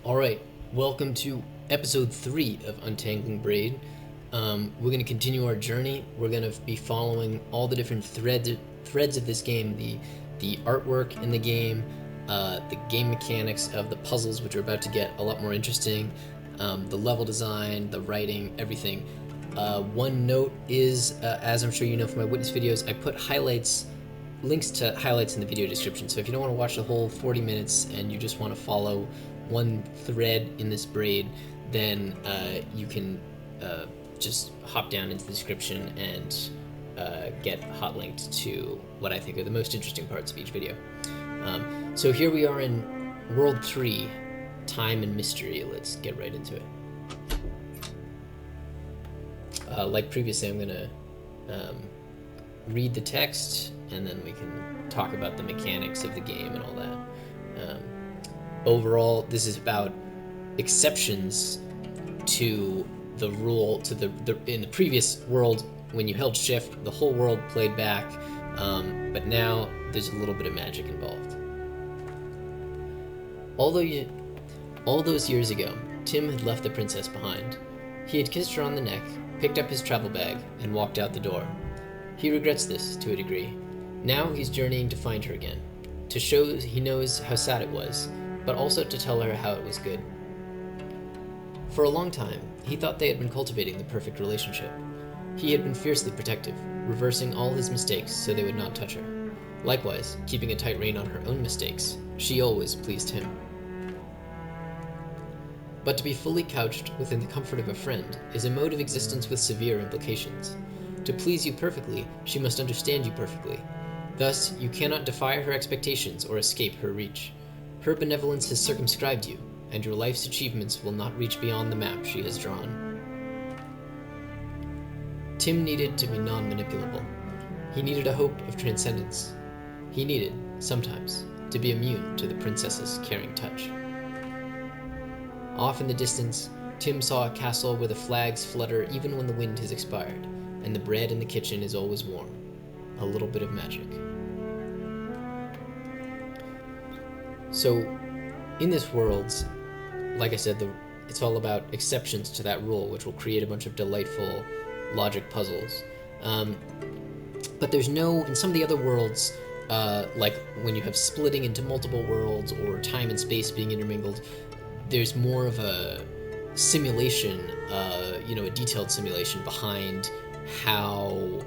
Alright, welcome to episode 3 of Untangling Braid. We're going to continue our journey. We're going to be following all the different threads of this game, the artwork in the game, the game mechanics of the puzzles, which are about to get a lot more interesting, the level design, the writing, everything. One note is, as I'm sure you know from my witness videos, I put links to highlights in the video description. So if you don't want to watch the whole 40 minutes and you just want to follow one thread in this braid, then you can just hop down into the description and get hot linked to what I think are the most interesting parts of each video. So here we are in World 3, Time and Mystery. Let's get right into it. Like previously, I'm going to read the text, and then we can talk about the mechanics of the game and all that. Overall, this is about exceptions to the rule, to the in the previous world, when you held shift, the whole world played back, but now there's a little bit of magic involved. All those years ago, Tim had left the princess behind. He had kissed her on the neck, picked up his travel bag, and walked out the door. He regrets this, to a degree. Now he's journeying to find her again, to show he knows how sad it was, but also to tell her how it was good. For a long time, he thought they had been cultivating the perfect relationship. He had been fiercely protective, reversing all his mistakes so they would not touch her. Likewise, keeping a tight rein on her own mistakes, she always pleased him. But to be fully couched within the comfort of a friend is a mode of existence with severe implications. To please you perfectly, she must understand you perfectly. Thus, you cannot defy her expectations or escape her reach. Her benevolence has circumscribed you, and your life's achievements will not reach beyond the map she has drawn. Tim needed to be non-manipulable. He needed a hope of transcendence. He needed, sometimes, to be immune to the princess's caring touch. Off in the distance, Tim saw a castle where the flags flutter even when the wind has expired, and the bread in the kitchen is always warm. A little bit of magic. So, in this world, like I said, it's all about exceptions to that rule, which will create a bunch of delightful logic puzzles. But there's no, in some of the other worlds, like when you have splitting into multiple worlds or time and space being intermingled, there's more of a simulation, a detailed simulation behind how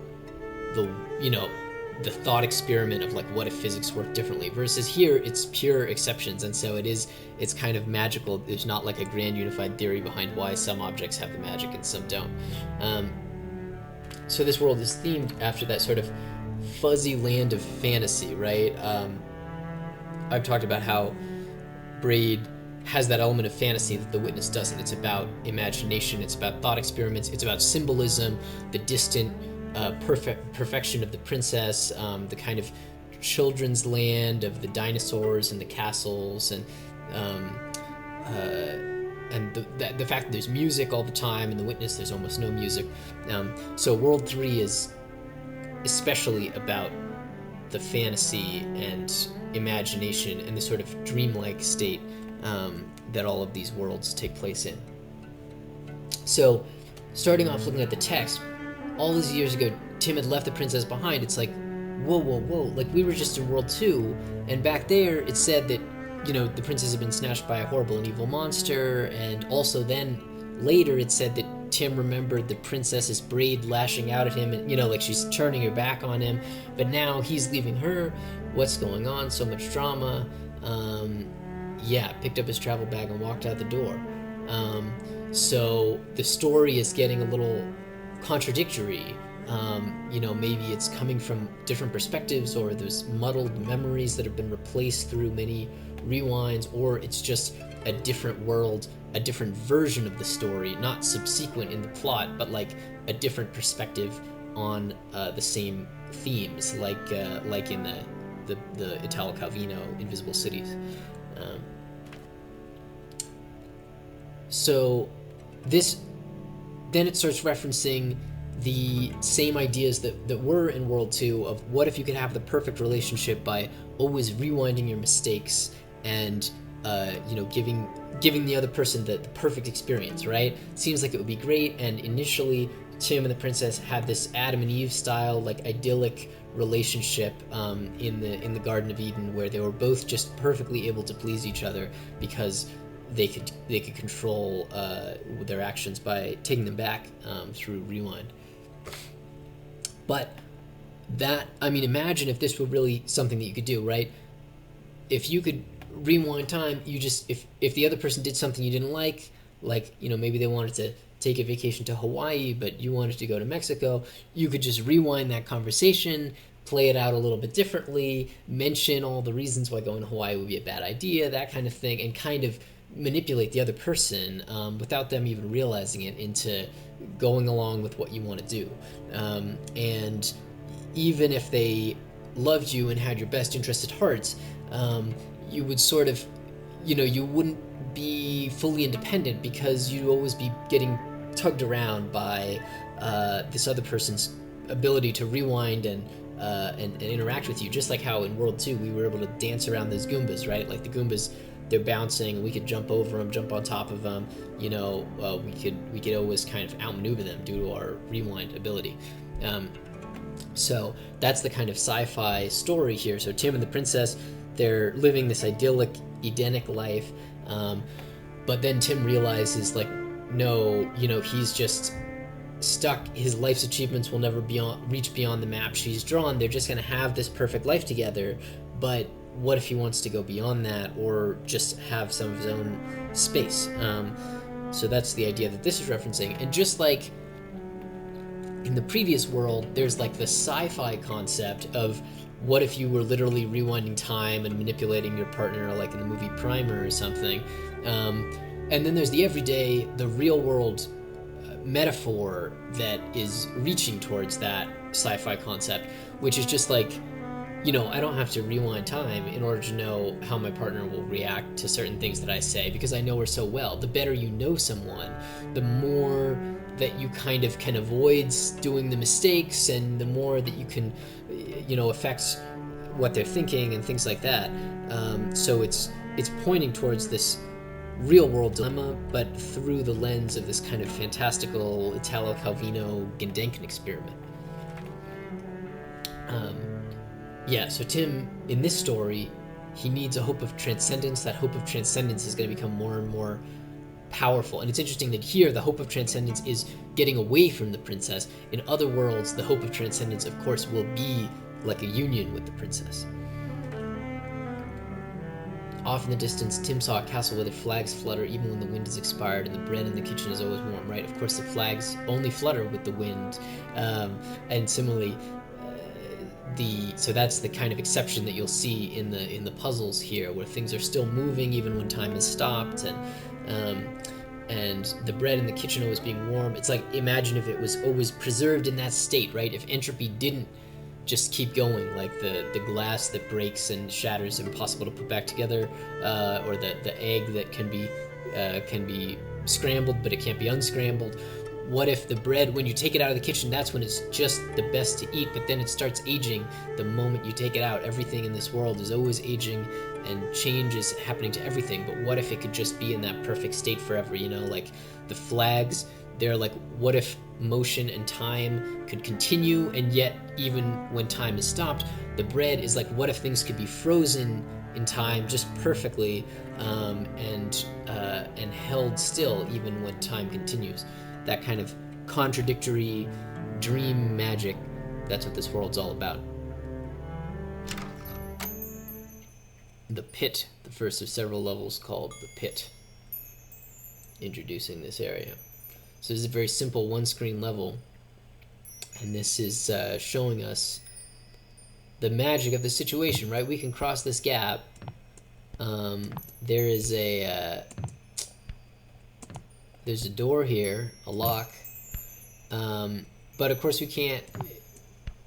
the thought experiment of like what if physics worked differently, versus here it's pure exceptions, and so it's kind of magical. There's not like a grand unified theory behind why some objects have the magic and some don't. So this world is themed after that sort of fuzzy land of fantasy, right? I've talked about how Braid has that element of fantasy that The Witness doesn't. It's about imagination, it's about thought experiments, it's about symbolism, the distant perfection of the princess, the kind of children's land of the dinosaurs and the castles, and the fact that there's music all the time. In The Witness, there's almost no music. So World 3 is especially about the fantasy and imagination and the sort of dreamlike state that all of these worlds take place in. So, starting off looking at the text, all these years ago, Tim had left the princess behind. It's like, whoa, like we were just in World 2, and back there it said that, the princess had been snatched by a horrible and evil monster, and also then later it said that Tim remembered the princess's braid lashing out at him, and, like she's turning her back on him, but now he's leaving her. What's going on? So much drama. Picked up his travel bag and walked out the door. So the story is getting a little contradictory. Maybe it's coming from different perspectives, or there's muddled memories that have been replaced through many rewinds, or it's just a different world, a different version of the story, not subsequent in the plot, but like a different perspective on the same themes, like in the Italo Calvino Invisible Cities. So then it starts referencing the same ideas that were in World 2 of what if you could have the perfect relationship by always rewinding your mistakes and giving the other person the perfect experience, right? Seems like it would be great, and initially Tim and the princess had this Adam and Eve style, like, idyllic relationship in the Garden of Eden, where they were both just perfectly able to please each other because they could control their actions by taking them back through rewind. But imagine if this were really something that you could do, right? If you could rewind time, you just if the other person did something you didn't like, maybe they wanted to take a vacation to Hawaii, but you wanted to go to Mexico, you could just rewind that conversation, play it out a little bit differently, mention all the reasons why going to Hawaii would be a bad idea, that kind of thing, and kind of manipulate the other person without them even realizing it into going along with what you want to do. And even if they loved you and had your best interest at heart, you would sort of, you wouldn't be fully independent because you'd always be getting tugged around by this other person's ability to rewind and interact with you. Just like how in World 2 we were able to dance around those Goombas, right? Like the Goombas, they're bouncing and we could jump over them, jump on top of them. We could always kind of outmaneuver them due to our rewind ability. So that's the kind of sci-fi story here. So Tim and the princess, they're living this idyllic, Edenic life, but then Tim realizes, like, no, he's just stuck. His life's achievements will never reach beyond the map she's drawn. They're just going to have this perfect life together, but what if he wants to go beyond that or just have some of his own space? So that's the idea that this is referencing. And just like in the previous world, there's like the sci-fi concept of what if you were literally rewinding time and manipulating your partner, like in the movie Primer or something. And then there's the everyday, the real world metaphor that is reaching towards that sci-fi concept, which is just like, I don't have to rewind time in order to know how my partner will react to certain things that I say, because I know her so well. The better you know someone, the more that you kind of can avoid doing the mistakes, and the more that you can, affect what they're thinking and things like that. So it's pointing towards this real world dilemma, but through the lens of this kind of fantastical Italo Calvino Gendenken experiment. So Tim, in this story, he needs a hope of transcendence. That hope of transcendence is going to become more and more powerful. And it's interesting that here, the hope of transcendence is getting away from the princess. In other worlds, the hope of transcendence, of course, will be like a union with the princess. Off in the distance, Tim saw a castle where the flags flutter even when the wind has expired, and the bread in the kitchen is always warm, right? Of course, the flags only flutter with the wind. And similarly, so that's the kind of exception that you'll see in the puzzles here, where things are still moving even when time has stopped, and the bread in the kitchen always being warm. It's like, imagine if it was always preserved in that state, right? If entropy didn't just keep going, like the glass that breaks and shatters, impossible to put back together, or the egg that can be scrambled but it can't be unscrambled. What if the bread, when you take it out of the kitchen, that's when it's just the best to eat, but then it starts aging the moment you take it out? Everything in this world is always aging, and change is happening to everything. But what if it could just be in that perfect state forever? Like the flags, they're like, what if motion and time could continue, and yet even when time is stopped? The bread is like, what if things could be frozen in time just perfectly, and held still even when time continues? That kind of contradictory dream magic, that's what this world's all about. The Pit, the first of several levels called The Pit, introducing this area. So this is a very simple one-screen level, and this is showing us the magic of the situation, right? We can cross this gap. There's a door here, a lock, but of course we can't.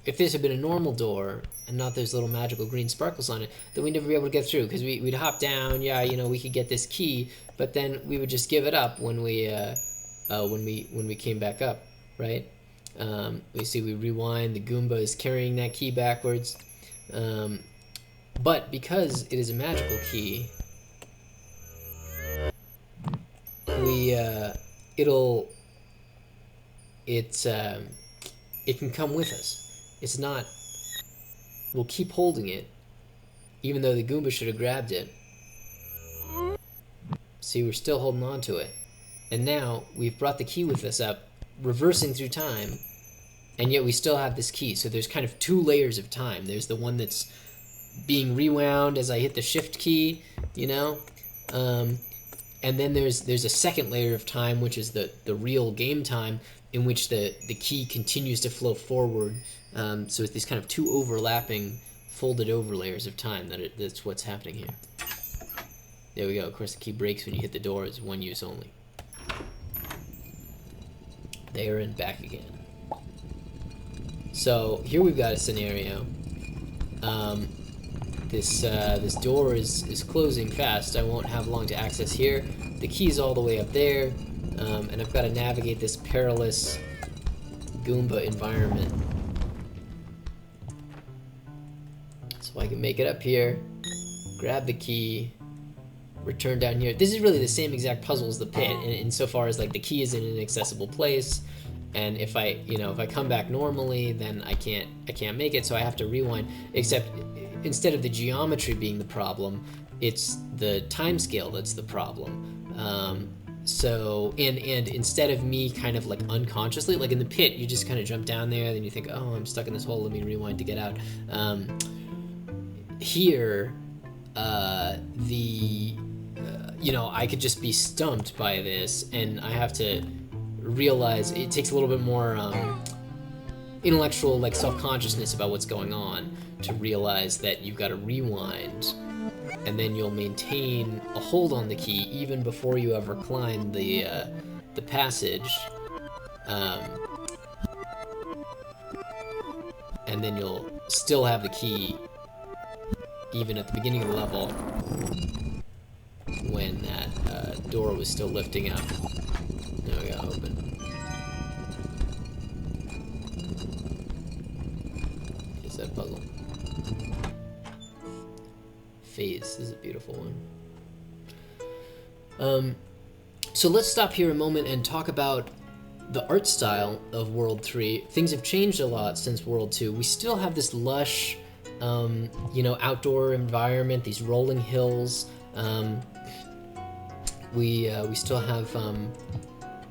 If this had been a normal door and not those little magical green sparkles on it, then we'd never be able to get through, because we'd hop down. We could get this key, but then we would just give it up when we came back up, right? We see we rewind. The Goomba is carrying that key backwards, but because it is a magical key, we it'll it's it can come with us. It's not. We'll keep holding it, even though the Goomba should have grabbed it. See, we're still holding on to it. And now we've brought the key with us up, reversing through time, and yet we still have this key. So there's kind of two layers of time. There's the one that's being rewound as I hit the shift key, you know? And then there's a second layer of time, which is the real game time, in which the key continues to flow forward. So it's these kind of two overlapping, folded over layers of time. That's what's happening here. There we go. Of course, the key breaks when you hit the door. It's one use only. There and back again. So here we've got a scenario. This door is closing fast. I won't have long to access here. The key's all the way up there, and I've got to navigate this perilous Goomba environment. So I can make it up here, grab the key, return down here. This is really the same exact puzzle as the pit, insofar as like the key is in an inaccessible place, and if I come back normally, then I can't make it, so I have to rewind. Except instead of the geometry being the problem, it's the time scale that's the problem. So and instead of me kind of like unconsciously, like in the pit, you just kind of jump down there, then you think, oh, I'm stuck in this hole, let me rewind to get out. Here, I could just be stumped by this, and I have to realize it takes a little bit more intellectual, like, self-consciousness about what's going on to realize that you've got to rewind, and then you'll maintain a hold on the key even before you ever climb the passage, and then you'll still have the key even at the beginning of the level when that door was still lifting up. Now we gotta open. Here's that puzzle. Phase. This is a beautiful one. So let's stop here a moment and talk about the art style of World 3. Things have changed a lot since World 2. We still have this lush, outdoor environment, these rolling hills. We still have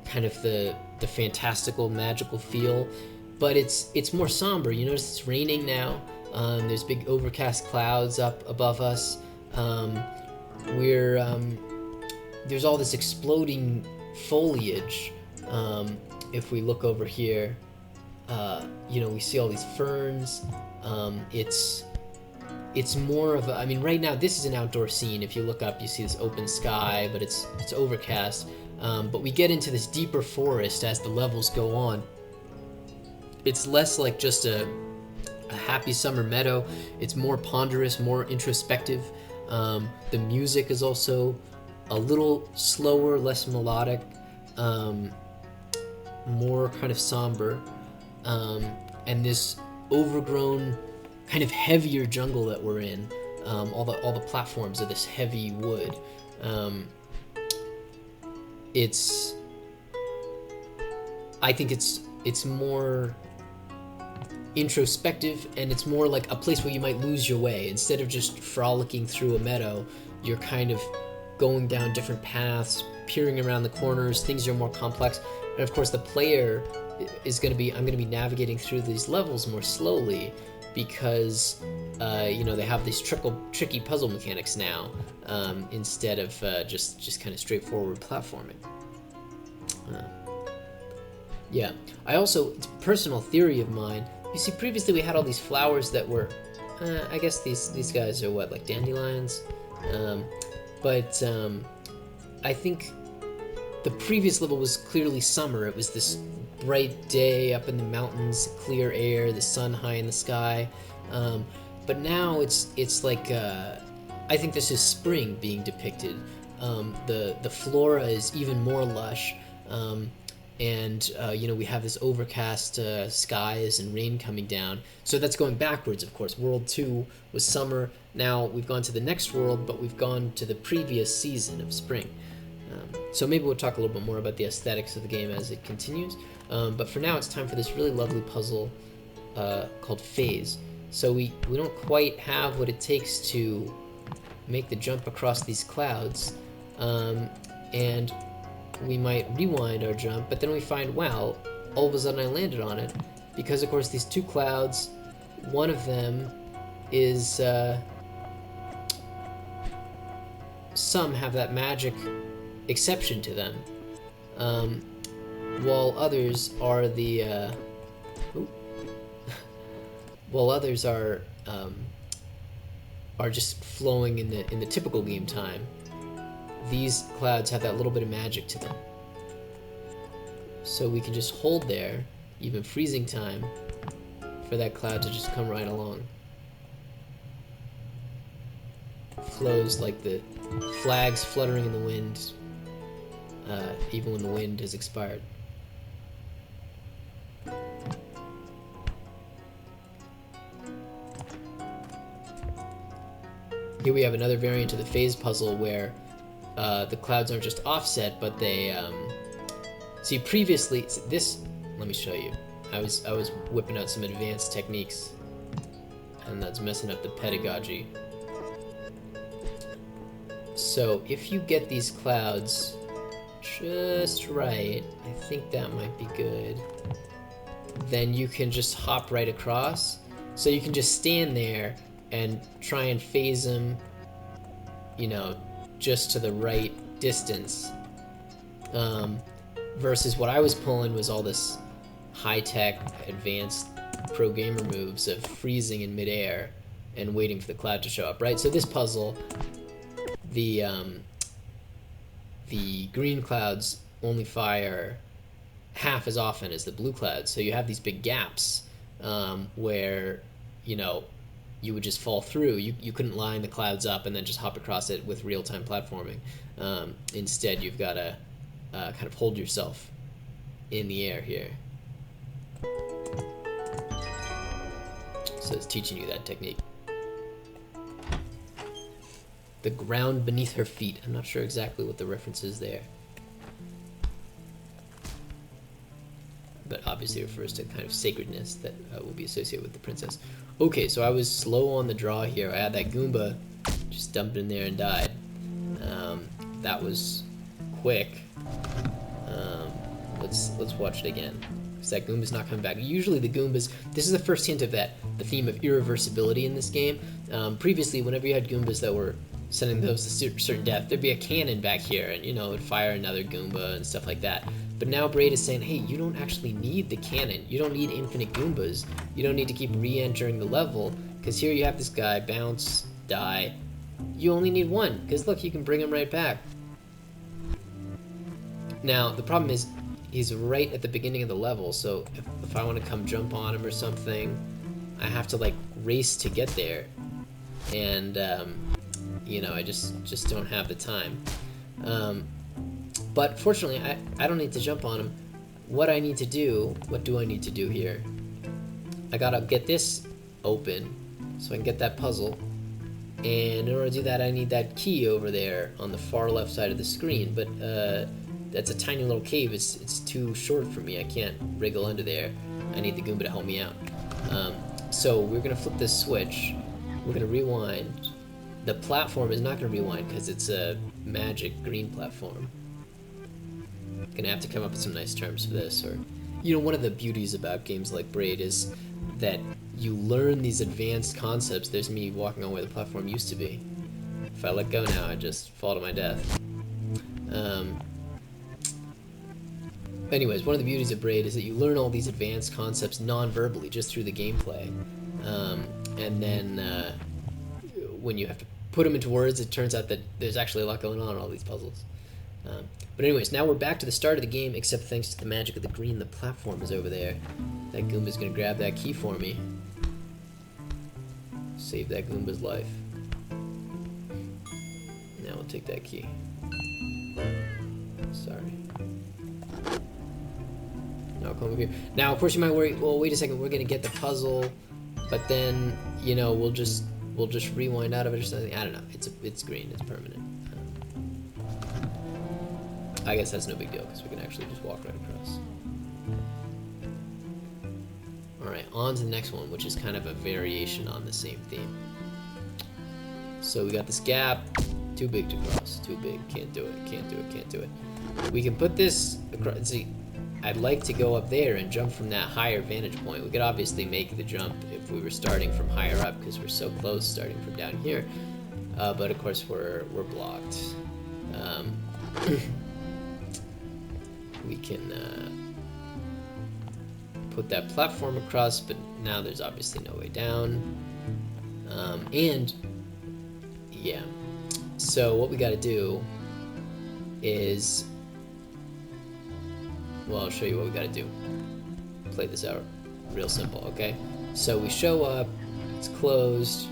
kind of the fantastical, magical feel, but it's more somber. You notice it's raining now. There's big overcast clouds up above us. There's all this exploding foliage. If we look over here, we see all these ferns. It's more of a, right now this is an outdoor scene. If you look up, you see this open sky, but it's overcast. But we get into this deeper forest as the levels go on. It's less like just a happy summer meadow. It's more ponderous, more introspective. The music is also a little slower, less melodic, more kind of somber. And this overgrown, kind of heavier jungle that we're in. All the platforms are this heavy wood. I think it's more introspective, and it's more like a place where you might lose your way. Instead of just frolicking through a meadow, you're kind of going down different paths, peering around the corners. Things are more complex, and of course the player is going to be, I'm going to be navigating through these levels more slowly, because they have these tricky puzzle mechanics now, instead of just kind of straightforward platforming. I also, it's a personal theory of mine. You see, previously we had all these flowers that were, I guess these guys are what, like dandelions? But I think the previous level was clearly summer. It was this bright day up in the mountains, clear air, the sun high in the sky. But now it's like, I think this is spring being depicted. The flora is even more lush. We have this overcast skies and rain coming down. So that's going backwards, of course. World 2 was summer. Now we've gone to the next world, but we've gone to the previous season of spring. So maybe we'll talk a little bit more about the aesthetics of the game as it continues. But for now, it's time for this really lovely puzzle called Phase. So we don't quite have what it takes to make the jump across these clouds, and we might rewind our jump, but then we find, wow, all of a sudden I landed on it, because of course these two clouds, one of them is, some have that magic exception to them, while others are the, while others are just flowing in the typical game time. These clouds have that little bit of magic to them. So we can just hold there, even freezing time, for that cloud to just come right along. Flows like the flags fluttering in the wind, even when the wind has expired. Here we have another variant of the phase puzzle where the clouds aren't just offset, but they see previously this. Let me show you. I was whipping out some advanced techniques, and that's messing up the pedagogy. So if you get these clouds just right, I think that might be good. Then you can just hop right across. So you can just stand there and try and phase them, you know, just to the right distance. Versus what I was pulling was all this high-tech, advanced pro gamer moves of freezing in midair and waiting for the cloud to show up, right? So this puzzle, the green clouds only fire half as often as the blue clouds, so you have these big gaps where, you know, you would just fall through. You couldn't line the clouds up and then just hop across it with real-time platforming. Instead, you've got to kind of hold yourself in the air here. So it's teaching you that technique. The ground beneath her feet. I'm not sure exactly what the reference is there, but obviously refers to kind of sacredness that will be associated with the princess. Okay, so I was slow on the draw here. I had that Goomba just dumped in there and died. That was quick. Let's watch it again, because that Goomba's not coming back. Usually the Goombas, this is the first hint of the theme of irreversibility in this game. Previously, whenever you had Goombas that were sending those to certain death, there'd be a cannon back here, and, you know, it'd fire another Goomba and stuff like that. But now Braid is saying, hey, you don't actually need the cannon. You don't need infinite Goombas. You don't need to keep re-entering the level, because here you have this guy if die. You only need one, because look, you can bring him right back. Now, the problem is, he's right at the beginning of the level, so if I want to come jump on him or something, I have to, like, race to get there. And, you know, I just don't have the time. But fortunately, I don't need to jump on him. What do I need to do here? I gotta get this open so I can get that puzzle. And in order to do that, I need that key over there on the far left side of the screen. But that's a tiny little cave. It's too short for me. I can't wriggle under there. I need the Goomba to help me out. So we're gonna flip this switch. We're gonna rewind. The platform is not gonna rewind because it's a magic green platform. Gonna have to come up with some nice terms for this. Or, you know, one of the beauties about games like Braid is that you learn these advanced concepts. There's me walking on where the platform used to be. If I let go now, I just fall to my death. Anyways, one of the beauties of Braid is that you learn all these advanced concepts non-verbally, just through the gameplay. And then when you have to put them into words, it turns out that there's actually a lot going on in all these puzzles. But anyways, now we're back to the start of the game, except thanks to the magic of the green, the platform is over there. That Goomba's gonna grab that key for me. Save that Goomba's life. Now we'll take that key. Sorry. Now I'll come over here. Now, of course, you might worry, well, wait a second, we're gonna get the puzzle, but then, you know, we'll just rewind out of it or something. I don't know. It's green. It's permanent. I guess that's no big deal because we can actually just walk right across. Alright, on to the next one, which is kind of a variation on the same theme. So we got this gap, too big to cross, too big, can't do it, can't do it, can't do it. We can put this across, see, I'd like to go up there and jump from that higher vantage point. We could obviously make the jump if we were starting from higher up because we're so close starting from down here. But of course we're blocked. We can put that platform across, but now there's obviously no way down. And yeah, so what we got to do is, well, I'll show you what we got to do. Play this out real simple, okay? So we show up, it's closed.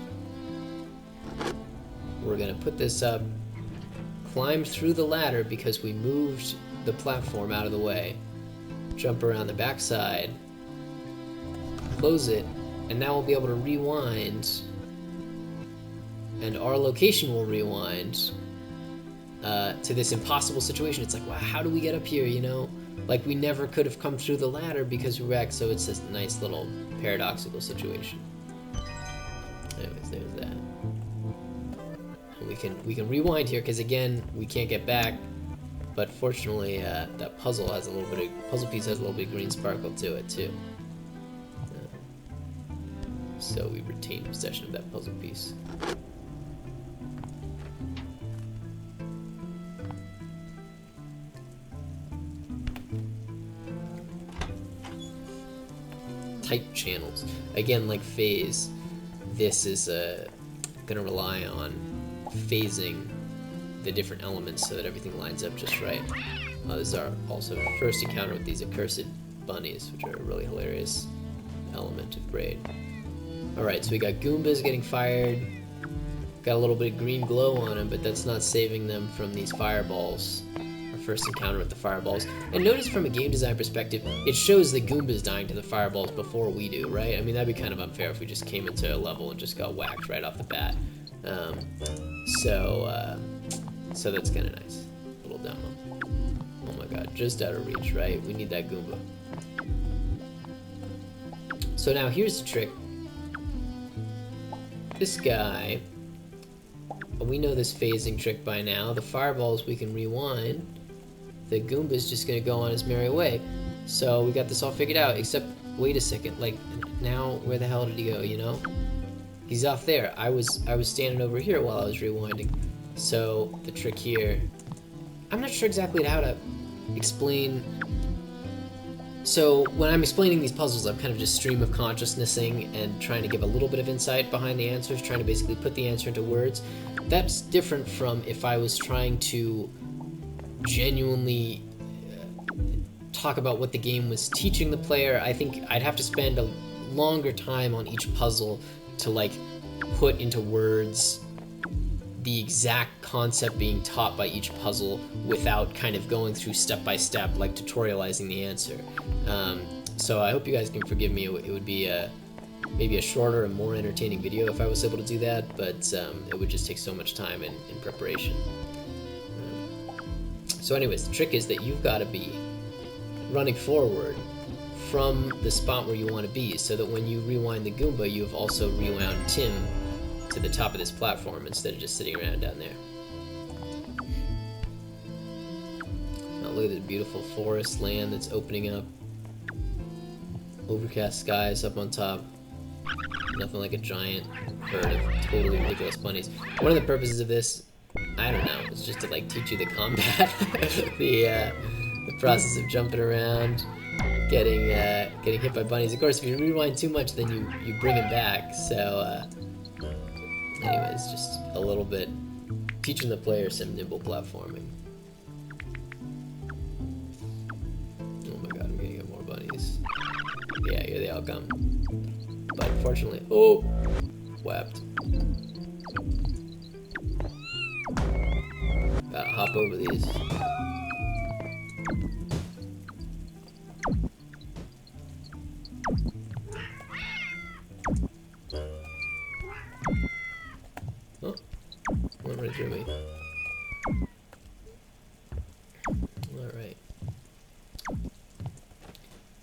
We're gonna put this up, climb through the ladder because we moved the platform out of the way, jump around the backside, close it, and now we'll be able to rewind, and our location will rewind to this impossible situation. It's like, wow, how do we get up here, you know? Like, we never could have come through the ladder because we were back, so it's this nice little paradoxical situation. Anyways, there's that. And we can rewind here because again we can't get back, but fortunately that puzzle piece has a little bit of green sparkle to it too. So we retain possession of that puzzle piece. Type channels. Again, like phase, this is gonna rely on phasing the different elements so that everything lines up just right. This is our also first encounter with these accursed bunnies, which are a really hilarious element of Braid. Alright, so we got Goombas getting fired. Got a little bit of green glow on them, but that's not saving them from these fireballs. Our first encounter with the fireballs. And notice from a game design perspective, it shows the Goombas dying to the fireballs before we do, right? I mean, that'd be kind of unfair if we just came into a level and just got whacked right off the bat. So that's kind of nice. Little demo. Oh my god, just out of reach, right? We need that Goomba. So now here's the trick. This guy, we know this phasing trick by now. The fireballs we can rewind. The Goomba's just gonna go on his merry way. So we got this all figured out, except, wait a second, like, now where the hell did he go, you know? He's off there. I was standing over here while I was rewinding. So the trick here, I'm not sure exactly how to explain. So when I'm explaining these puzzles, I'm kind of just stream of consciousnessing and trying to give a little bit of insight behind the answers, trying to basically put the answer into words. That's different from if I was trying to genuinely talk about what the game was teaching the player. I think I'd have to spend a longer time on each puzzle to like put into words the exact concept being taught by each puzzle without kind of going through step by step, like tutorializing the answer. So I hope you guys can forgive me. It would be maybe a shorter and more entertaining video if I was able to do that, but it would just take so much time in preparation. So anyways, the trick is that you've got to be running forward from the spot where you want to be, so that when you rewind the Goomba, you have also rewound Tim to the top of this platform instead of just sitting around down there. Now look at this beautiful forest land that's opening up. Overcast skies up on top. Nothing like a giant herd of totally ridiculous bunnies. One of the purposes of this, I don't know, is just to like teach you the combat, the process of jumping around, getting hit by bunnies. Of course, if you rewind too much, then you bring them back. So, anyways, just a little bit teaching the player some nimble platforming. Oh my god, I'm gonna get more bunnies. Yeah, here they all come. But unfortunately, oh, wept. Gotta hop over these. Oh, went right through me.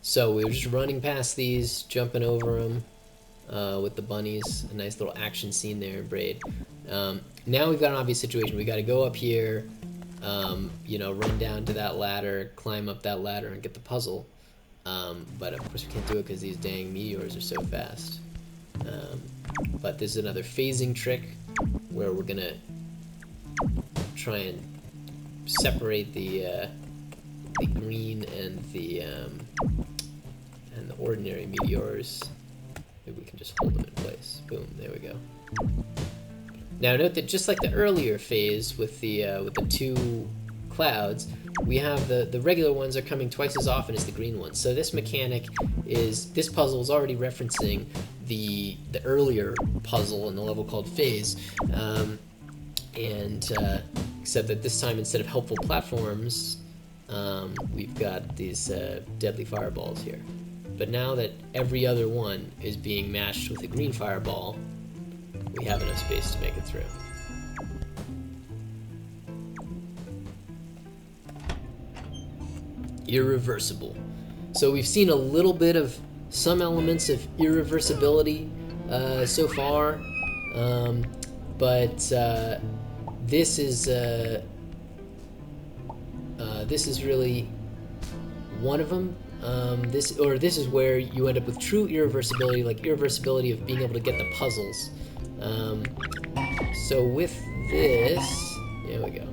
So we were just running past these, jumping over them with the bunnies. A nice little action scene there in Braid. Now we've got an obvious situation. We got to go up here, you know, run down to that ladder, climb up that ladder, and get the puzzle. But of course we can't do it because these dang meteors are so fast. But this is another phasing trick where we're gonna try and separate the green and the ordinary meteors. Maybe we can just hold them in place. Boom, there we go. Now note that just like the earlier phase with the two clouds, we have the regular ones are coming twice as often as the green ones. So this mechanic is, this puzzle is already referencing the earlier puzzle in the level called Phase, except that this time instead of helpful platforms, we've got these deadly fireballs here. But now that every other one is being matched with a green fireball, we have enough space to make it through. Irreversible. So we've seen a little bit of some elements of irreversibility so far, but this is really one of them. This is where you end up with true irreversibility, like irreversibility of being able to get the puzzles. So with this, there we go.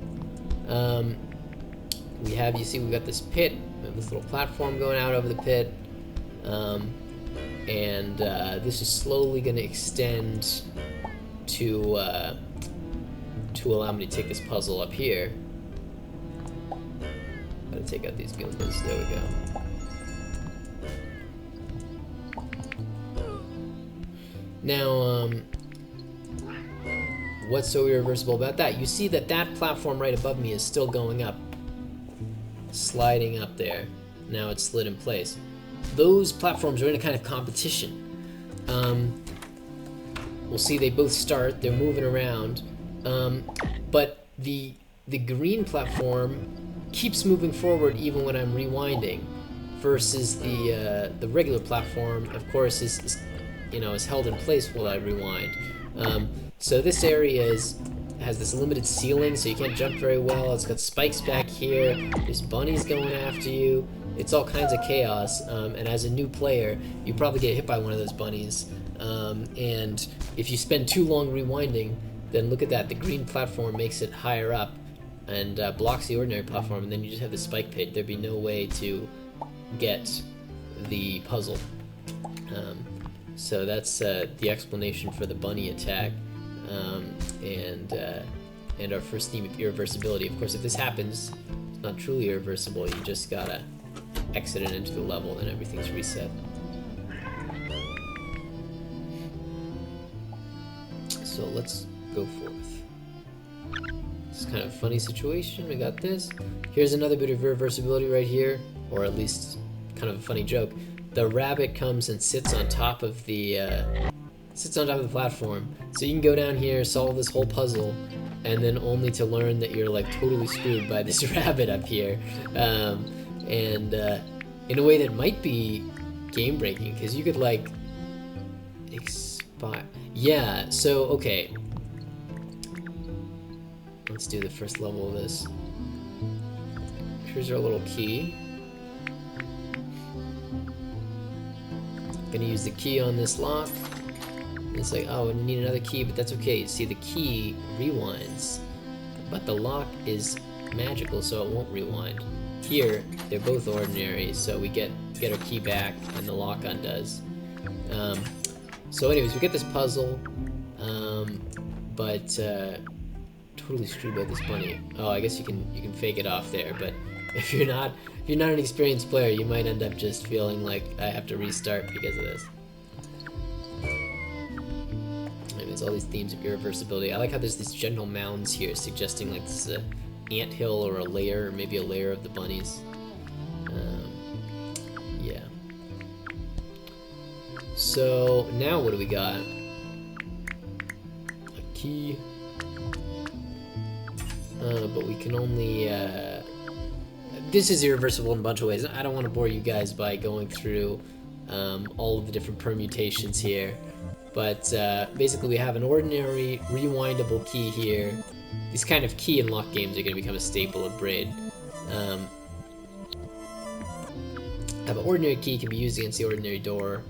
We have, you see, we've got this pit, this little platform going out over the pit, and this is slowly going to extend to allow me to take this puzzle up here. Gotta take out these Goombas. There we go. Now, what's so irreversible about that? You see that that platform right above me is still going up, sliding up there. Now it's slid in place. Those platforms are in a kind of competition. We'll see they both start, they're moving around, but the green platform keeps moving forward even when I'm rewinding, versus the regular platform, of course, is held in place while I rewind. So this area has this limited ceiling, so you can't jump very well. It's got spikes back here. There's bunnies going after you. It's all kinds of chaos. And as a new player, you probably get hit by one of those bunnies. And if you spend too long rewinding, then look at that. The green platform makes it higher up and blocks the ordinary platform, and then you just have the spike pit. There'd be no way to get the puzzle. So that's the explanation for the bunny attack. And our first theme of irreversibility. Of course, if this happens, it's not truly irreversible. You just gotta exit it into the level, and everything's reset. So let's go forth. It's kind of a funny situation. We got this. Here's another bit of irreversibility right here, or at least kind of a funny joke. The rabbit comes and sits on top of the platform. So you can go down here, solve this whole puzzle, and then only to learn that you're like totally screwed by this rabbit up here. In a way that might be game breaking, because you could like expire. Yeah, so okay. Let's do the first level of this. Here's our little key. Gonna use the key on this lock. It's like, oh, we need another key, but that's okay. See, the key rewinds, but the lock is magical, so it won't rewind. Here, they're both ordinary, so we get our key back, and the lock undoes. So anyways, we get this puzzle, but totally screwed by this bunny. Oh, I guess you can fake it off there, but if you're not an experienced player, you might end up just feeling like I have to restart because of this. It's all these themes of irreversibility. I like how there's these general mounds here suggesting like this is an anthill or a lair, or maybe a lair of the bunnies. Yeah. So now what do we got? A key. But we can only this is irreversible in a bunch of ways. I don't want to bore you guys by going through all of the different permutations here, but basically we have an ordinary rewindable key here. These kind of key and lock games are going to become a staple of Braid. Have an ordinary key can be used against the ordinary door.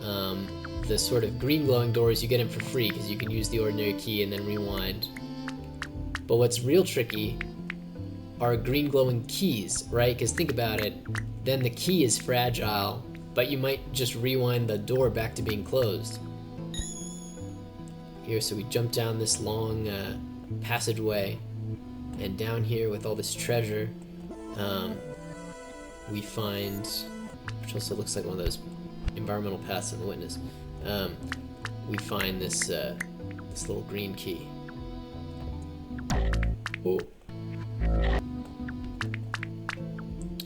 The sort of green glowing doors, you get them for free because you can use the ordinary key and then rewind. But what's real tricky are green glowing keys, right? Because think about it, then the key is fragile, but you might just rewind the door back to being closed. Here, so we jump down this long passageway, and down here with all this treasure, we find, which also looks like one of those environmental paths in The Witness, we find this this little green key. Oh.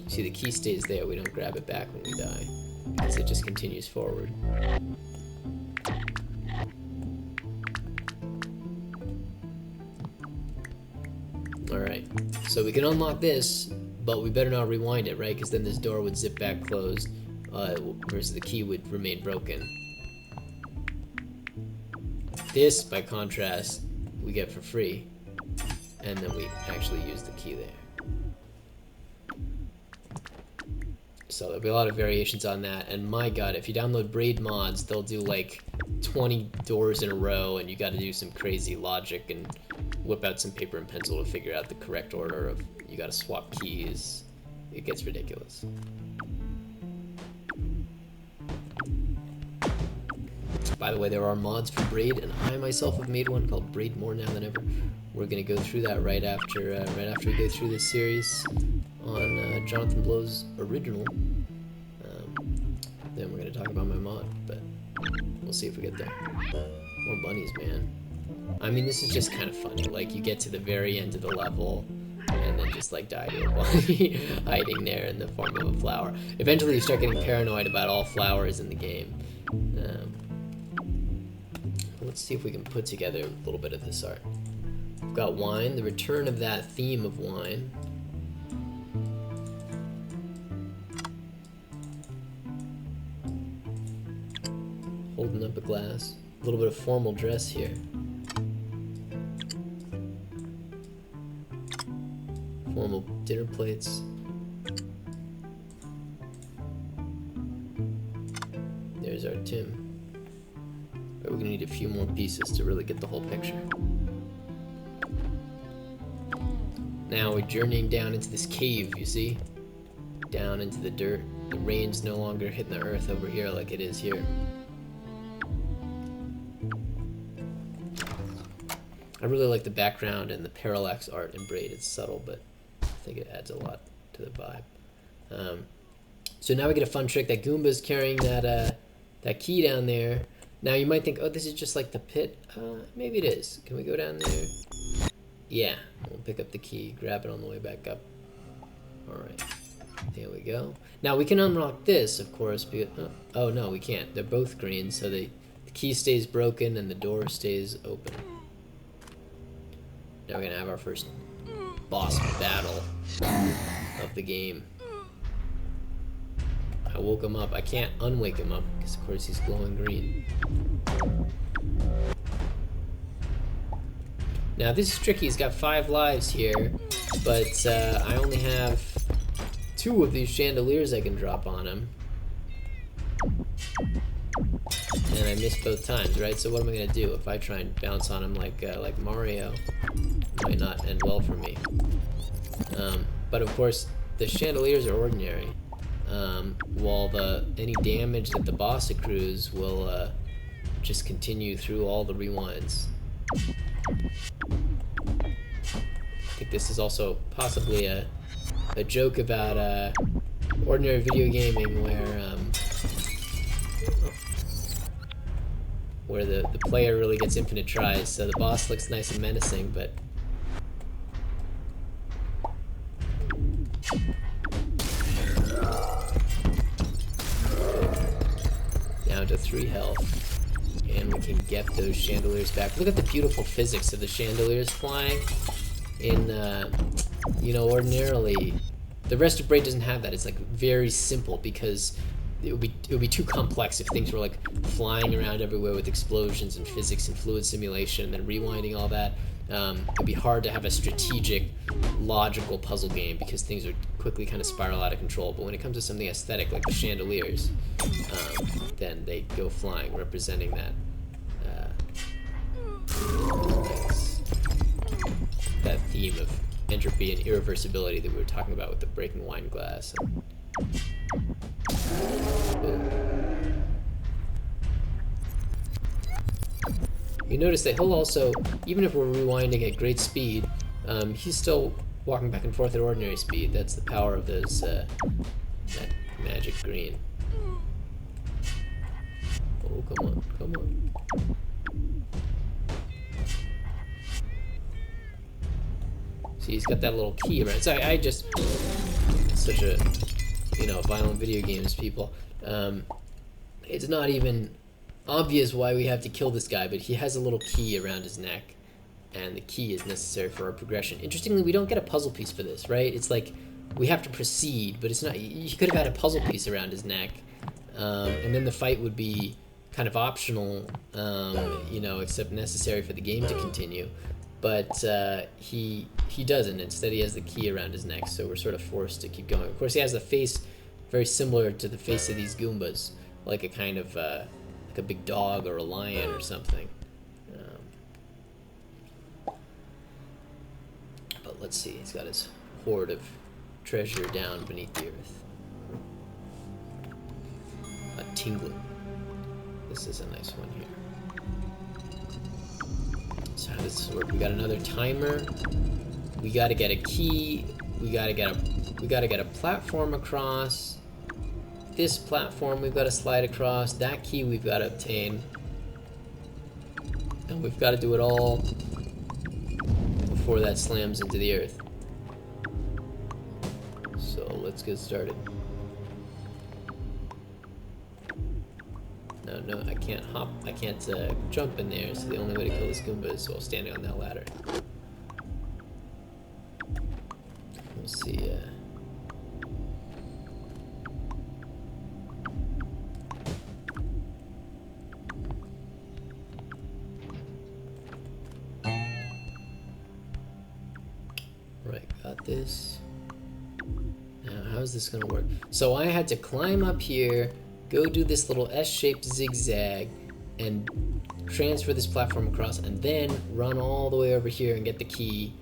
See, the key stays there. We don't grab it back when we die, because it just continues forward. Alright, so we can unlock this, but we better not rewind it, right? Because then this door would zip back closed, versus the key would remain broken. This, by contrast, we get for free, and then we actually use the key there. So there'll be a lot of variations on that, and my god, if you download Braid mods, they'll do like 20 doors in a row, and you gotta do some crazy logic and whip out some paper and pencil to figure out the correct order of, you gotta swap keys. It gets ridiculous. By the way, there are mods for Braid, and I myself have made one called Braid More Now Than Ever. We're gonna go through that right after we go through this series on Jonathan Blow's original. Then we're gonna talk about my mod, but we'll see if we get there. More bunnies, man. I mean, this is just kind of funny. Like, you get to the very end of the level, and then just like die to a bunny hiding there in the form of a flower. Eventually, you start getting paranoid about all flowers in the game. Let's see if we can put together a little bit of this art. We've got wine, the return of that theme of wine. Holding up a glass. A little bit of formal dress here. Formal dinner plates. There's our Tim. But we're gonna need a few more pieces to really get the whole picture. Now we're journeying down into this cave, you see? Down into the dirt. The rain's no longer hitting the earth over here like it is here. I really like the background and the parallax art in Braid. It's subtle, but I think it adds a lot to the vibe. So now we get a fun trick. That Goomba's carrying that key down there. Now you might think, oh, this is just like the pit. Maybe it is. Can we go down there? Yeah, we'll pick up the key, grab it on the way back up. Alright, there we go. Now we can unlock this, of course, because, oh no, we can't. They're both green, so the key stays broken and the door stays open. Now we're gonna have our first boss battle of the game. I woke him up. I can't unwake him up because of course he's glowing green. Now this is tricky. He's got 5 lives here, but I only have 2 of these chandeliers I can drop on him. And I missed both times, right? So what am I gonna do if I try and bounce on him like Mario? It might not end well for me. But of course, the chandeliers are ordinary. While any damage that the boss accrues will just continue through all the rewinds. I think this is also possibly a joke about ordinary video gaming where the player really gets infinite tries. So the boss looks nice and menacing, but down to 3 health, and we can get those chandeliers back. Look at the beautiful physics of the chandeliers flying. In you know, ordinarily The rest of Braid doesn't have that. It's like very simple because it would be too complex if things were like flying around everywhere with explosions and physics and fluid simulation and then rewinding all that. It'd be hard to have a strategic, logical puzzle game because things would quickly kind of spiral out of control. But when it comes to something aesthetic like the chandeliers, then they go flying, representing that that theme of entropy and irreversibility that we were talking about with the breaking wine glass. You notice that he'll also, even if we're rewinding at great speed, he's still walking back and forth at ordinary speed. That's the power of those that magic green. Oh, come on, come on. See, he's got that little key around. So I just, such a, violent video games people. It's not even obvious why we have to kill this guy, but he has a little key around his neck, and the key is necessary for our progression. Interestingly, we don't get a puzzle piece for this, right? It's like we have to proceed, but it's not. He could have had a puzzle piece around his neck, and then the fight would be kind of optional, except necessary for the game to continue. But he doesn't. Instead, he has the key around his neck, so we're sort of forced to keep going. Of course, he has the face very similar to the face of these Goombas, like a kind of like a big dog or a lion or something. But let's see, he's got his hoard of treasure down beneath the earth. Tingling. This is a nice one here. So how does this work? We got another timer. We got to get a key. We got to get a platform across. This platform we've got to slide across. That key we've got to obtain. And we've got to do it all before that slams into the earth. So let's get started. No, I can't hop. I can't jump in there. So the only way to kill this Goomba is while standing on that ladder. We'll see. Right, got this. Now, how's this gonna work? So I had to climb up here, go do this little S-shaped zigzag, and transfer this platform across, and then run all the way over here and get the key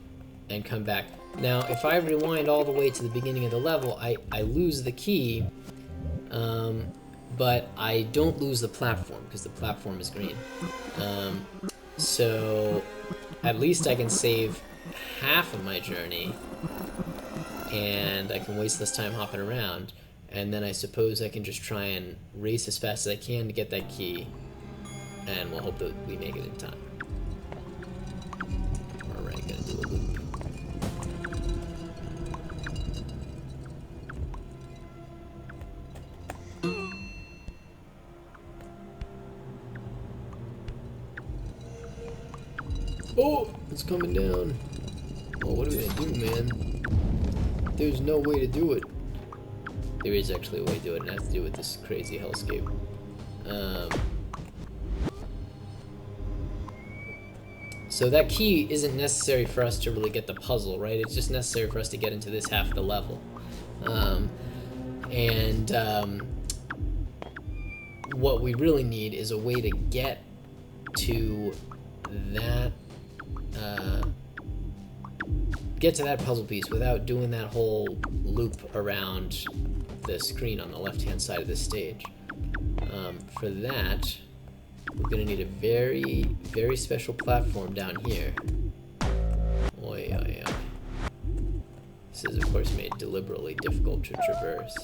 and come back. Now, if I rewind all the way to the beginning of the level, I lose the key, but I don't lose the platform because the platform is green. So at least I can save half of my journey, and I can waste less time hopping around, and then I suppose I can just try and race as fast as I can to get that key, and we'll hope that we make it in time. Alright, gonna do a loop. Oh, it's coming down. Oh, what are we gonna do, man? There's no way to do it. There is actually a way to do it, and it has to do with this crazy hellscape. So that key isn't necessary for us to really get the puzzle, right? It's just necessary for us to get into this half of the level. What we really need is a way to get to that puzzle piece without doing that whole loop around the screen on the left-hand side of the stage. For that, we're gonna need a very, very special platform down here. Oi, oi, oi. This is, of course, made deliberately difficult to traverse.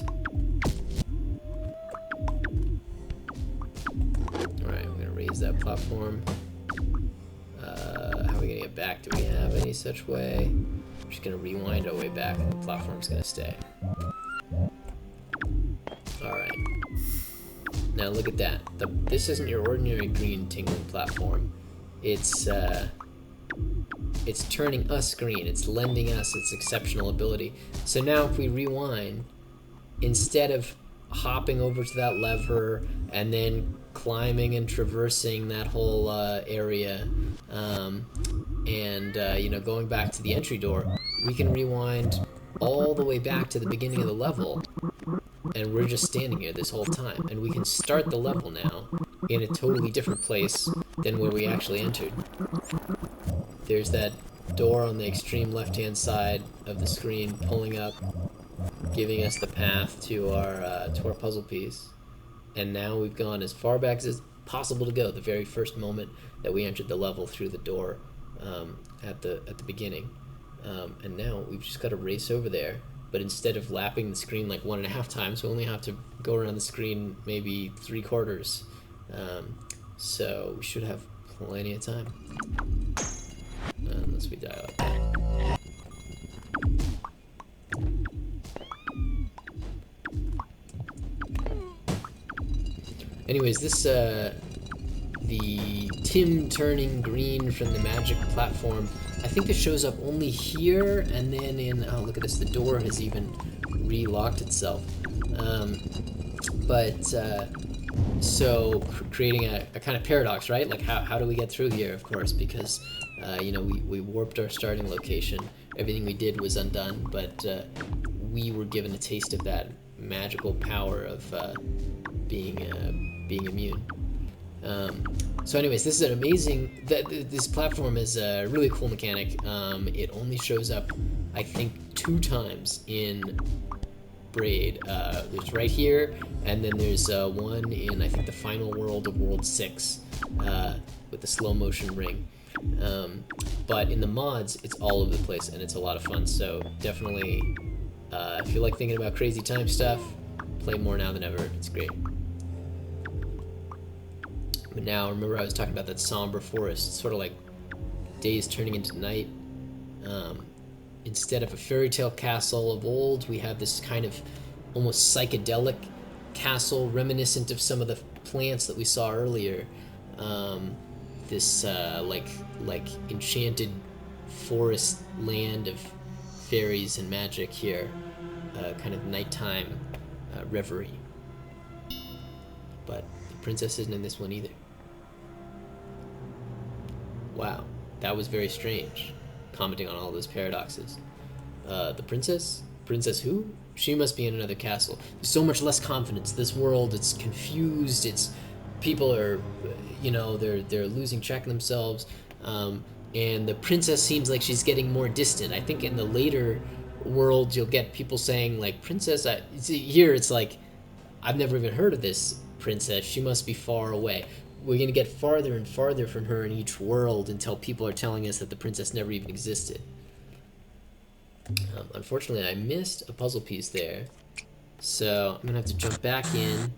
Alright, we're gonna raise that platform. How are we gonna get back? Do we have any such way? We're just gonna rewind our way back, and the platform's gonna stay. Alright. Now look at that. This isn't your ordinary green tingling platform. It's it's turning us green. It's lending us its exceptional ability. So now if we rewind, instead of hopping over to that lever and then climbing and traversing that whole area, and going back to the entry door, we can rewind all the way back to the beginning of the level, and we're just standing here this whole time, and we can start the level now in a totally different place than where we actually entered. There's that door on the extreme left-hand side of the screen pulling up, giving us the path to our puzzle piece. And now we've gone as far back as possible to go. The very first moment that we entered the level through the door at the beginning, and now we've just got to race over there. But instead of lapping the screen like 1.5 times, we only have to go around the screen maybe 3/4. So we should have plenty of time, unless we die like that. Anyways, this the Tim turning green from the magic platform, I think it shows up only here, and then in, oh look at this, the door has even re-locked itself. So creating a kind of paradox, right? Like how do we get through here, of course, because we warped our starting location. Everything we did was undone, but we were given a taste of that magical power of being immune. So anyways, this is an amazing, this platform is a really cool mechanic. It only shows up, I think, 2 times in Braid. There's right here, and then there's one in, I think, the final world of World 6 with the slow motion ring. But in the mods, it's all over the place, and it's a lot of fun. So definitely, if you like thinking about crazy time stuff, play more now than ever. It's great. But now, remember I was talking about that somber forest. It's sort of like days turning into night. Instead of a fairy tale castle of old, we have this kind of almost psychedelic castle reminiscent of some of the plants that we saw earlier. This like enchanted forest land of fairies and magic here. Kind of nighttime reverie. But the princess isn't in this one either. Wow, that was very strange, commenting on all those paradoxes. The princess? Princess who? She must be in another castle. There's so much less confidence. This world, it's confused, people are, they're losing track of themselves, and the princess seems like she's getting more distant. I think in the later world, you'll get people saying, like, princess, here it's like, I've never even heard of this princess, she must be far away. We're going to get farther and farther from her in each world until people are telling us that the princess never even existed. Unfortunately, I missed a puzzle piece there, so I'm going to have to jump back in.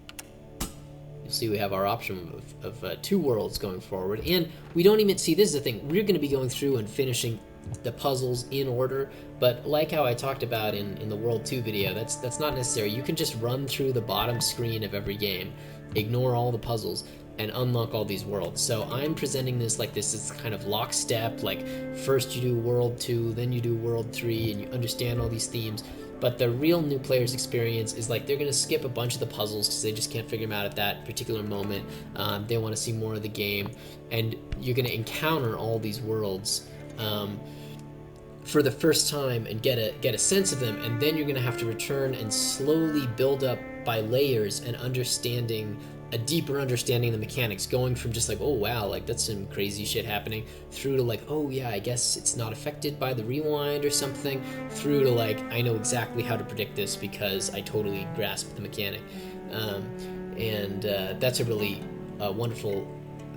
You'll see we have our option of 2 worlds going forward, and we don't even see, this is the thing, we're going to be going through and finishing the puzzles in order, but like how I talked about in the World 2 video, that's not necessary. You can just run through the bottom screen of every game, ignore all the puzzles, and unlock all these worlds. So I'm presenting this like this is kind of lockstep, like first you do World 2, then you do World 3, and you understand all these themes. But the real new player's experience is like they're going to skip a bunch of the puzzles because they just can't figure them out at that particular moment. They want to see more of the game, and you're going to encounter all these worlds for the first time and get a sense of them, and then you're going to have to return and slowly build up by layers and understanding a deeper understanding of the mechanics, going from just like, oh wow, like that's some crazy shit happening, through to like, oh yeah, I guess it's not affected by the rewind or something, through to like, I know exactly how to predict this because I totally grasped the mechanic. That's a really wonderful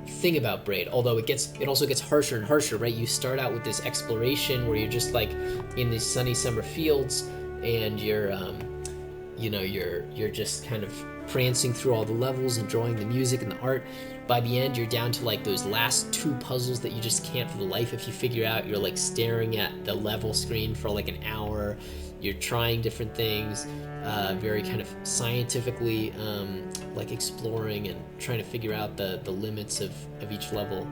thing about Braid, although it also gets harsher and harsher, right? You start out with this exploration where you're just like in these sunny summer fields, and you're just kind of prancing through all the levels, enjoying the music and the art. By the end, you're down to like those last 2 puzzles that you just can't for the life if you figure out. You're like staring at the level screen for like an hour. You're trying different things, very kind of scientifically like exploring and trying to figure out the limits of each level.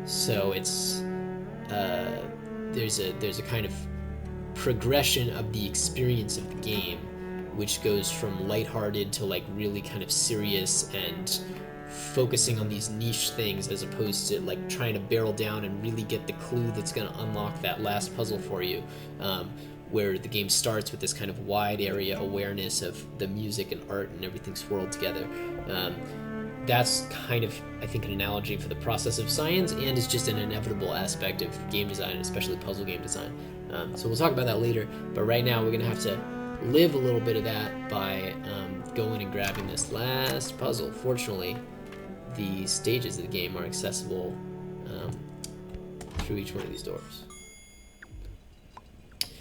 So it's there's a kind of progression of the experience of the game, which goes from lighthearted to like really kind of serious and focusing on these niche things, as opposed to like trying to barrel down and really get the clue that's going to unlock that last puzzle for you, where the game starts with this kind of wide area awareness of the music and art and everything swirled together. That's kind of, I think, an analogy for the process of science, and is just an inevitable aspect of game design, especially puzzle game design. So we'll talk about that later, but right now we're going to have to live a little bit of that by going and grabbing this last puzzle. Fortunately, the stages of the game are accessible through each one of these doors.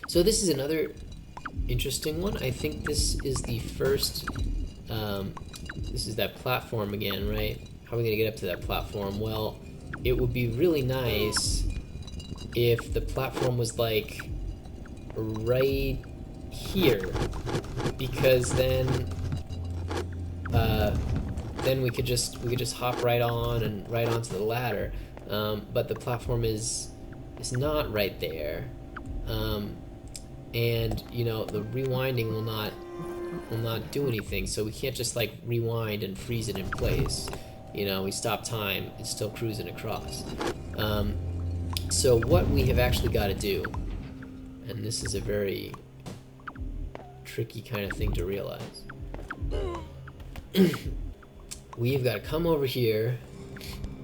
So this is another interesting one. I think this is the first, this is that platform again, right? How are we gonna get up to that platform? Well, it would be really nice if the platform was like right here, because then we could just hop right on and right onto the ladder. But the platform is not right there, and you know the rewinding will not do anything. So we can't just like rewind and freeze it in place. You know, we stop time, it's still cruising across. So what we have actually got to do, and this is a very tricky kind of thing to realize. We've got to come over here.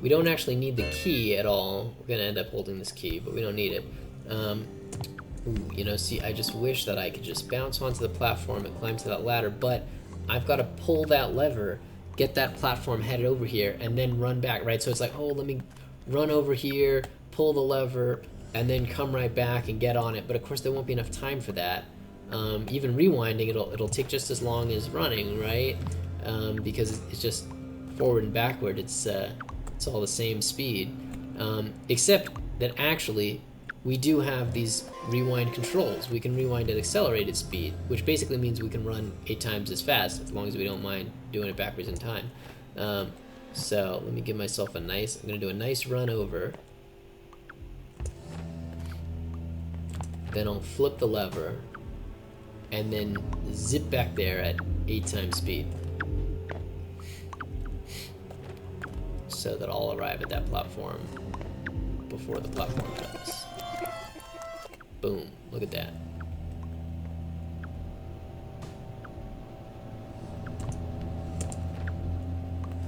We don't actually need the key at all. We're gonna end up holding this key, but we don't need it. Ooh, you know, see, I just wish that I could just bounce onto the platform and climb to that ladder, but I've got to pull that lever, get that platform headed over here, and then run back, right? So it's like, oh, let me run over here, pull the lever, and then come right back and get on it. But of course, there won't be enough time for that. Even rewinding, it'll take just as long as running, right? Because it's just forward and backward. It's all the same speed, except that actually we do have these rewind controls. We can rewind at accelerated speed, which basically means we can run 8 times as fast, as long as we don't mind doing it backwards in time. So let me give myself I'm gonna do a nice run over. Then I'll flip the lever, and then zip back there at 8 times speed, so that I'll arrive at that platform before the platform does. Boom, look at that.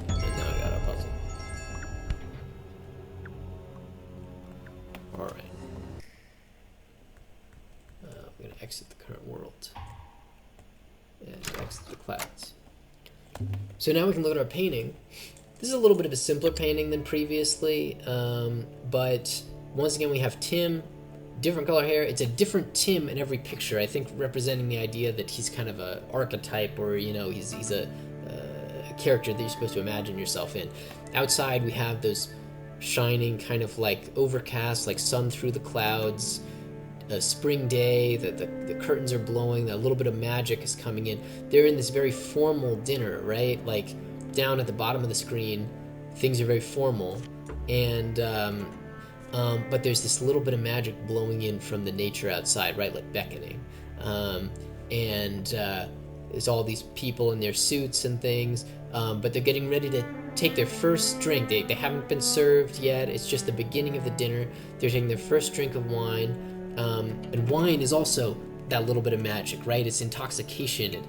And now I got a puzzle. Alright. I'm gonna exit the current world. And exit the clouds. So now we can look at our painting. This is a little bit of a simpler painting than previously, but once again we have Tim, different color hair. It's a different Tim in every picture, I think representing the idea that he's kind of a archetype, or you know, he's a character that you're supposed to imagine yourself in. Outside we have those shining kind of like overcast, like sun through the clouds, a spring day, the curtains are blowing, a little bit of magic is coming in. They're in this very formal dinner, right? Like down at the bottom of the screen, things are very formal, and but there's this little bit of magic blowing in from the nature outside, right? Like beckoning. And there's all these people in their suits and things, but they're getting ready to take their first drink. They haven't been served yet. It's just the beginning of the dinner. They're taking their first drink of wine. And wine is also that little bit of magic, right? It's intoxication.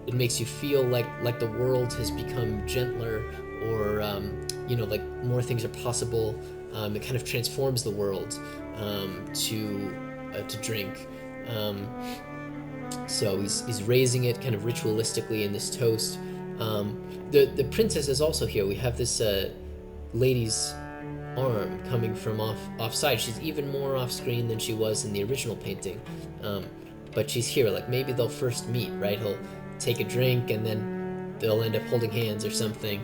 It makes you feel like the world has become gentler, or you know, like more things are possible. It kind of transforms the world to drink. So he's raising it kind of ritualistically in this toast. The princess is also here. We have this lady's arm coming from offside. She's even more off screen than she was in the original painting, but she's here. Like maybe they'll first meet, right? He'll take a drink and then they'll end up holding hands or something.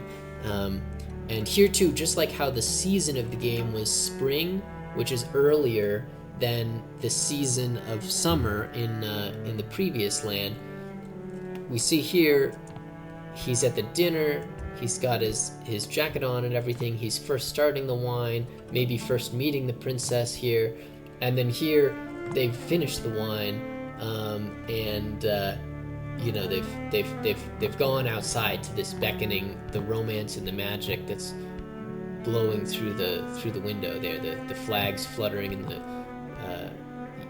And here too, just like how the season of the game was spring, which is earlier than the season of summer in the previous land, we see here he's at the dinner. He's got his jacket on and everything. He's first starting the wine, maybe first meeting the princess here, and then here they've finished the wine, and you know, they've gone outside to this beckoning, the romance and the magic that's blowing through the window there, the flags fluttering in the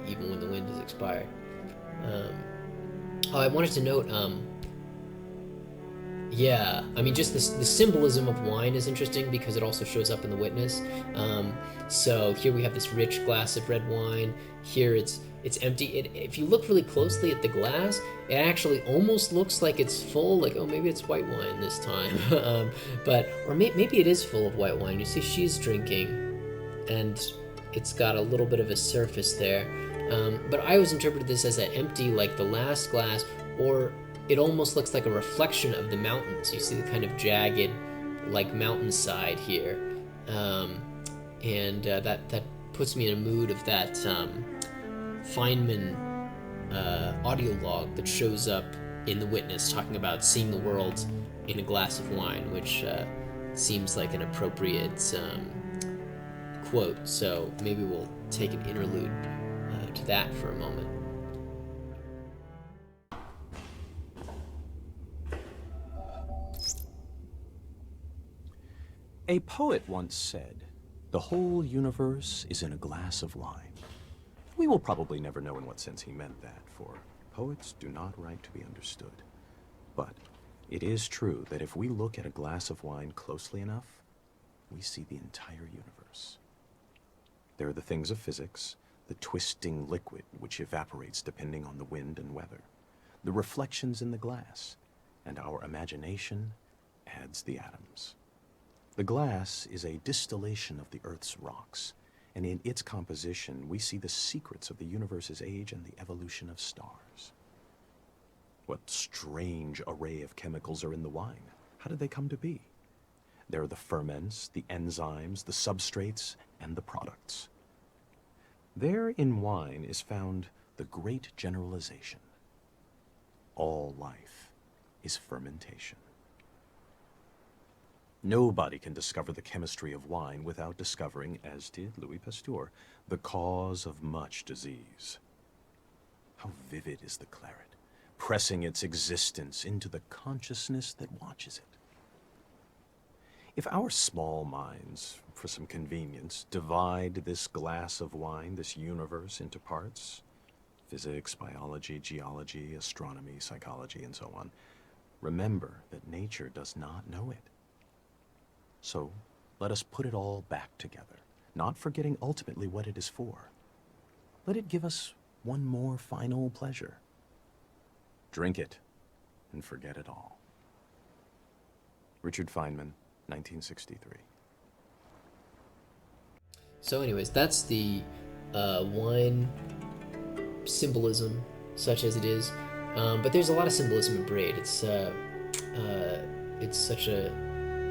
even when the wind has expired. I wanted to note, yeah, I mean, just the symbolism of wine is interesting because it also shows up in The Witness. So here we have this rich glass of red wine. Here it's empty. If you look really closely at the glass, it actually almost looks like it's full. Like, oh, maybe it's white wine this time. Or maybe it is full of white wine. You see, she's drinking, and it's got a little bit of a surface there. But I always interpreted this as an empty, like the last glass, or it almost looks like a reflection of the mountains. You see the kind of jagged, like mountainside here, and that puts me in a mood of that Feynman audio log that shows up in The Witness, talking about seeing the world in a glass of wine, which seems like an appropriate quote. So maybe we'll take an interlude to that for a moment. A poet once said, "The whole universe is in a glass of wine." We will probably never know in what sense he meant that, for poets do not write to be understood. But it is true that if we look at a glass of wine closely enough, we see the entire universe. There are the things of physics, the twisting liquid which evaporates depending on the wind and weather, the reflections in the glass, and our imagination adds the atoms. The glass is a distillation of the Earth's rocks, and in its composition we see the secrets of the universe's age and the evolution of stars. What strange array of chemicals are in the wine? How did they come to be? There are the ferments, the enzymes, the substrates, and the products. There in wine is found the great generalization. All life is fermentation. Nobody can discover the chemistry of wine without discovering, as did Louis Pasteur, the cause of much disease. How vivid is the claret, pressing its existence into the consciousness that watches it. If our small minds, for some convenience, divide this glass of wine, this universe, into parts, physics, biology, geology, astronomy, psychology, and so on, remember that nature does not know it. So let us put it all back together, not forgetting ultimately what it is for. Let it give us one more final pleasure. Drink it and forget it all. Richard Feynman, 1963. So anyways, that's the wine symbolism, such as it is. But there's a lot of symbolism in Braid. It's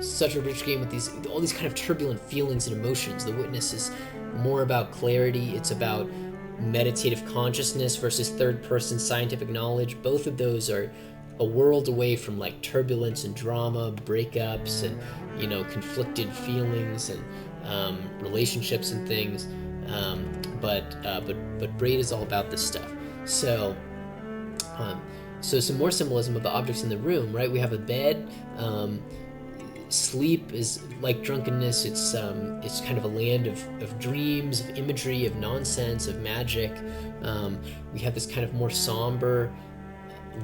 such a rich game with all these kind of turbulent feelings and emotions. The Witness is more about clarity. It's about meditative consciousness versus third-person scientific knowledge. Both of those are a world away from like turbulence and drama, breakups, and conflicted feelings and relationships and things. But Braid is all about this stuff. So some more symbolism of the objects in the room, right? We have a bed. Sleep is like drunkenness. It's kind of a land of dreams, of imagery, of nonsense, of magic. We have this kind of more somber,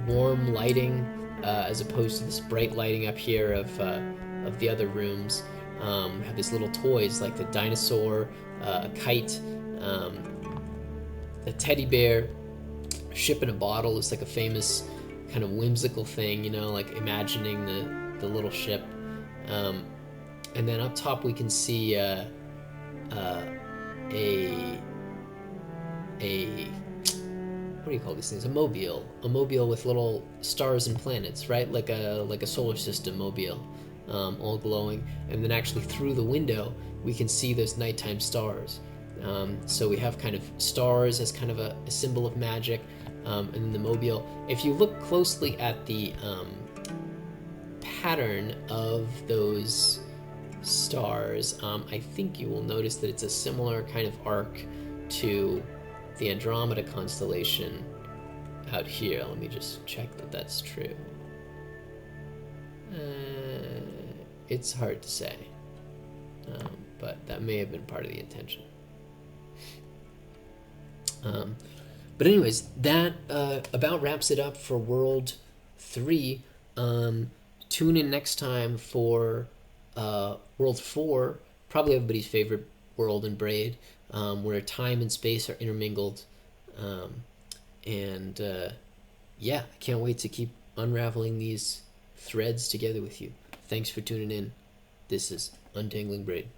warm lighting as opposed to this bright lighting up here of the other rooms. We have these little toys like the dinosaur, a kite, a teddy bear, a ship in a bottle is like a famous kind of whimsical thing, like imagining the little ship. And then up top we can see a what do you call these things? A mobile with little stars and planets, right? Like a solar system mobile, all glowing. And then actually through the window we can see those nighttime stars. So we have kind of stars as kind of a symbol of magic, and then the mobile. If you look closely at the pattern of those stars, I think you will notice that it's a similar kind of arc to the Andromeda constellation out here. Let me just check that that's true. It's hard to say, but that may have been part of the intention. But anyways, that about wraps it up for World 3. Tune in next time for World 4, probably everybody's favorite world in Braid, where time and space are intermingled. Yeah, I can't wait to keep unraveling these threads together with you. Thanks for tuning in. This is Untangling Braid.